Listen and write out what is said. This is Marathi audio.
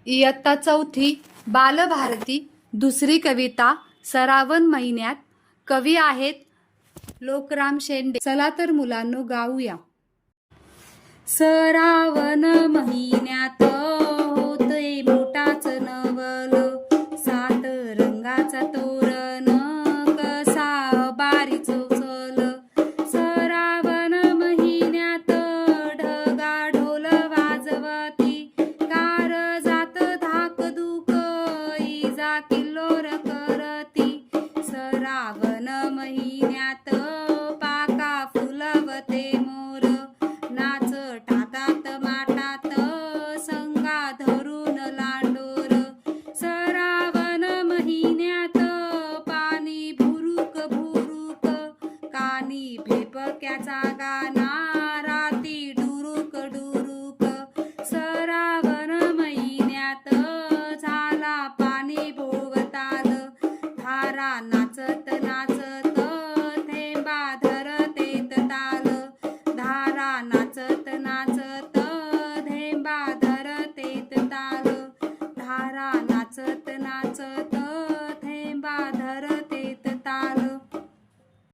इयत्ता चौथी बालभारती दुसरी कविता सरावन महिन्यात. कवी आहेत लोकराम शेंडे. चला तर मुलांनो गाऊया. सरावन महिन्यात होते मोठाच नवल, सात रंगाचा तोरण कसा बारी चोचल. सरावन महिन्यात ढगा ढोल वाजवती, कार जात धाक दुक इजा किल्लोर करती. सरावन महिन्यात पाका फुलवते मोर, नाच टातात माटात संगा धरून लांडोर. सरावन महिन्यात पाणी भुरुक भुरुक, कानी भेपक्याचा गाना राती डुरुक डुरुक. सरावन महिन्यात झाला पाणी भोवताल, धारा नाचत नाचत थेंबा धरतेत ताल. धारा नाचत नाचत थेंबा धरतेत ताल. धारा नाचत नाचत